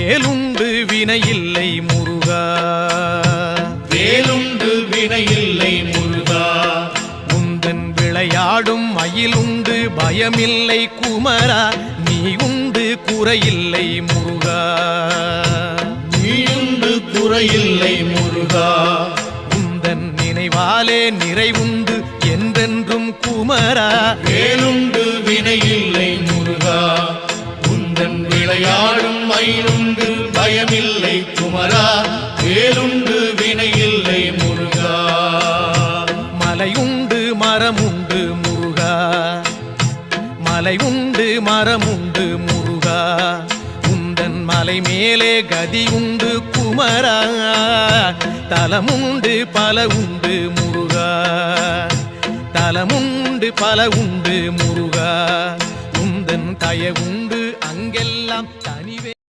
வேலுண்டு வினையில்லை முருகா, வேலுண்டு வினையில்லை முருகா. உந்தன் விளையாடும் மயிலுண்டு பயமில்லை குமரா, நீ உண்டு குறையில்லை முருகா, நீயுண்டு குறையில்லை முருகா. உந்தன் நினைவாலே நிறைவுண்டு என்றென்றும் குமரா, வேலுண்டு வினையில்லை முருகா. உந்தன் விளையாடும் மயிலுண்டு பயமில்லை குமரா, வேலுண்டு வினையில்லை முருகா. மலையுண்டு மரமுண்டு முருகா, மலையுண்டு மரமுண்டு முருகா, உந்தன் மலை மேலே கதி உண்டு குமரா, தலமுண்டு பல உண்டு முருகா, தலமுண்டு பல உண்டு முருகா, உந்தன் தயவுண்டு அங்கெல்லாம்